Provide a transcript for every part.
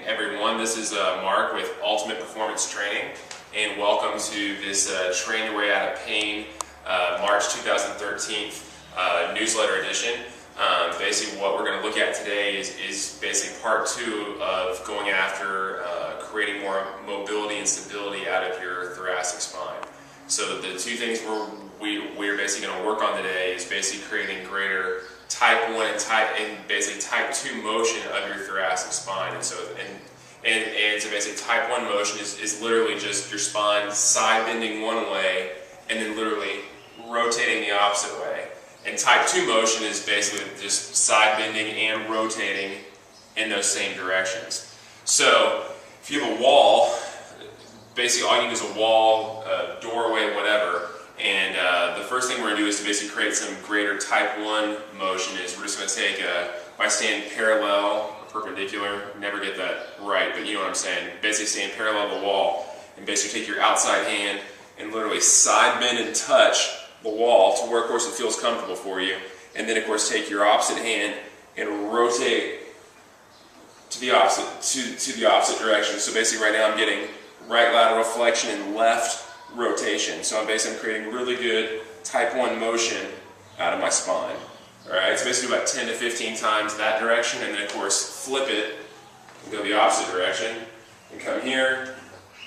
everyone. This is Mark with Ultimate Performance Training, and welcome to this Train Your Way Out of Pain March 2013 newsletter edition. Basically what we're going to look at today is basically part 2 of going after creating more mobility and stability out of your thoracic spine. So the two things we're basically going to work on today is basically creating greater type 1 and basically type 2 motion of your thoracic spine. And so basically type 1 motion is literally just your spine side bending one way and then literally rotating the opposite way. And type 2 motion is basically just side bending and rotating in those same directions. So if you have a wall, basically all you need is a wall, a doorway, whatever. And the first thing we're going to do is to basically create some greater type 1 motion. Is we're just going to take, by staying parallel or perpendicular, never get that right, but you know what I'm saying. Basically staying parallel to the wall and basically take your outside hand and literally side bend and touch the wall to where of course it feels comfortable for you. And then of course take your opposite hand and rotate to the opposite direction. So basically right now I'm getting right lateral flexion and left rotation. So I'm basically creating really good type 1 motion out of my spine. Alright, so basically about 10 to 15 times that direction, and then of course flip it and go the opposite direction and come here,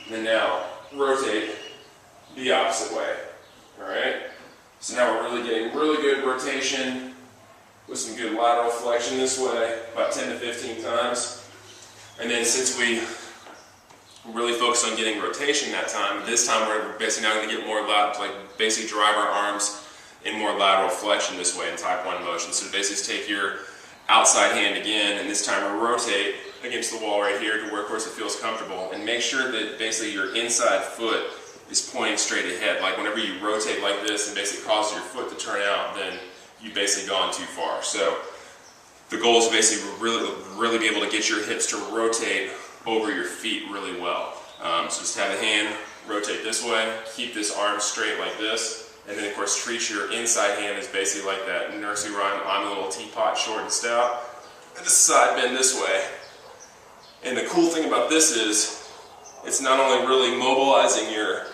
and then now rotate the opposite way. Alright, so now we're really getting really good rotation with some good lateral flexion this way, about 10 to 15 times. And then since we really focus on getting rotation that time, this time we're basically now going to get more basically drive our arms in more lateral flexion this way in type 1 motion. So basically take your outside hand again, and this time rotate against the wall right here to where of course it feels comfortable, and make sure that basically your inside foot is pointing straight ahead. Like whenever you rotate like this and basically cause your foot to turn out, then you've basically gone too far. So the goal is basically really be able to get your hips to rotate over your feet really well. So just have the hand rotate this way, keep this arm straight like this, and then of course treat your inside hand as basically like that nursery rhyme, I'm a little teapot, short and stout, and just side bend this way. And the cool thing about this is it's not only really mobilizing your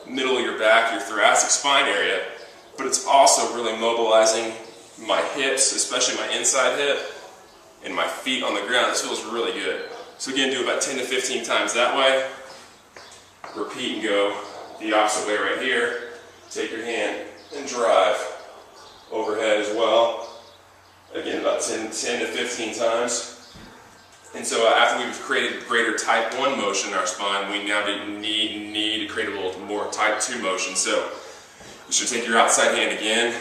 middle of your back, your thoracic spine area, but it's also really mobilizing my hips, especially my inside hip, and my feet on the ground. This feels really good. So again, do about 10 to 15 times that way. Repeat and go the opposite way right here. Take your hand and drive overhead as well. Again, about 10 to 15 times. And so after we've created greater type 1 motion in our spine, we now need to create a little more type 2 motion. So you should take your outside hand again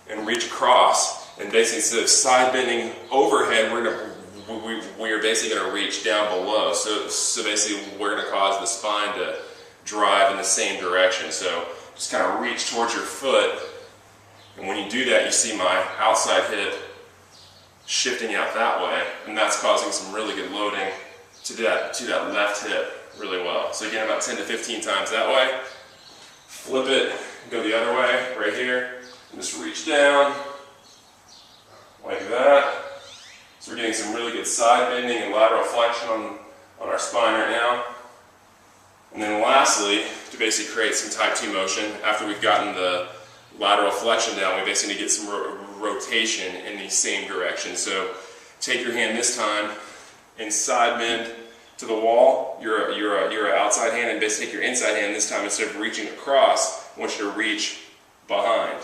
and reach across. And basically instead of side bending overhead, we're basically going to reach down below. So basically we're going to cause the spine to drive in the same direction. So just kind of reach towards your foot, and when you do that, you see my outside hip shifting out that way, and that's causing some really good loading to that left hip really well. So again, about 10 to 15 times that way. Flip it, go the other way right here, and just reach down like that. So we're getting some really good side bending and lateral flexion on our spine right now. And then lastly, to basically create some type 2 motion, after we've gotten the lateral flexion down, we basically need to get some rotation in the same direction. So take your hand this time and side bend to the wall, your outside hand, and basically take your inside hand this time, instead of reaching across, I want you to reach behind.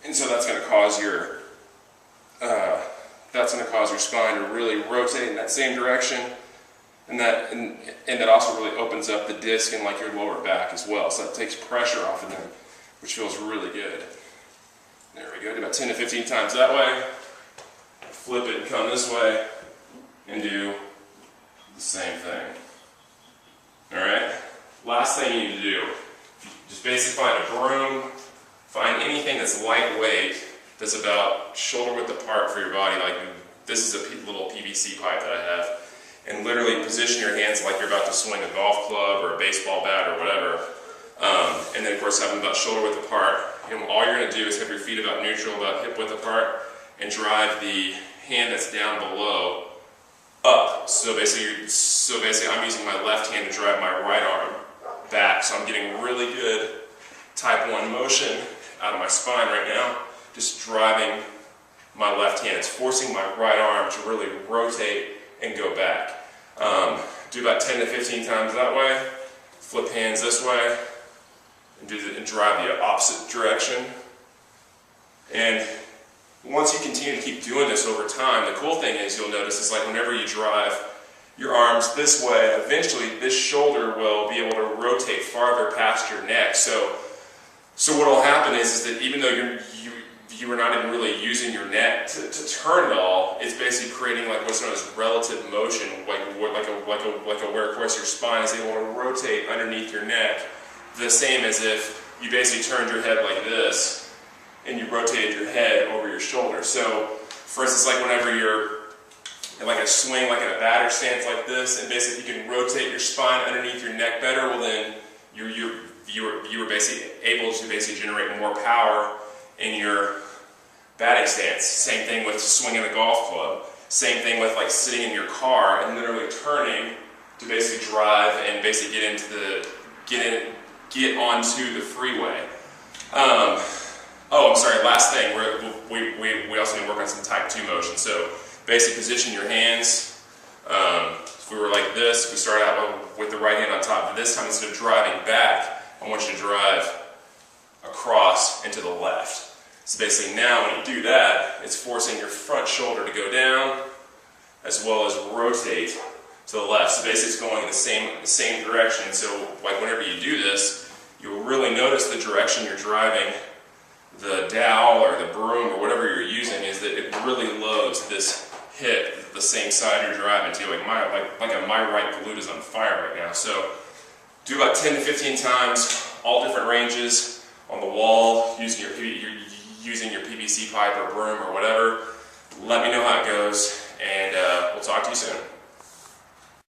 And so that's going to cause your spine to really rotate in that same direction, and that also really opens up the disc and like your lower back as well. So that takes pressure off of them, which feels really good. There we go. Do about 10 to 15 times that way. Flip it and come this way and do the same thing. Alright? Last thing you need to do, just basically find a broom, find anything that's lightweight, that's about shoulder width apart for your body. Like this is a little PVC pipe that I have, and literally position your hands like you're about to swing a golf club or a baseball bat or whatever, and then of course have them about shoulder width apart, and all you're going to do is have your feet about neutral, about hip width apart, and drive the hand that's down below up So basically I'm using my left hand to drive my right arm back. So I'm getting really good type 1 motion out of my spine right now, just driving my left hand. It's forcing my right arm to really rotate and go back. Do about 10 to 15 times that way. Flip hands this way and drive the opposite direction. And once you continue to keep doing this over time, the cool thing is you'll notice is like whenever you drive your arms this way, eventually this shoulder will be able to rotate farther past your neck. So what will happen is that even though you are not even really using your neck to turn at all, it's basically creating like what's known as relative motion, like a where of course your spine is able to rotate underneath your neck, the same as if you basically turned your head like this and you rotated your head over your shoulder. So for instance, like whenever you're in like a swing, like in a batter stance like this, and basically you can rotate your spine underneath your neck better, well then you were basically able to basically generate more power in your batting stance. Same thing with swinging a golf club. Same thing with like sitting in your car and literally turning to basically drive and basically get onto the freeway. Oh, I'm sorry. Last thing, we also need to work on some type 2 motion. So basically position your hands. If we were like this, we start out with the right hand on top. But this time, instead of driving back, I want you to drive across and to the left. So basically now when you do that, it's forcing your front shoulder to go down as well as rotate to the left. So basically it's going in the same direction. So like whenever you do this, you'll really notice the direction you're driving the dowel or the broom or whatever you're using is that it really loads this hip the same side you're driving to. Like my right glute is on fire right now. So do about 10 to 15 times, all different ranges on the wall, using your PVC pipe or broom or whatever. Let me know how it goes.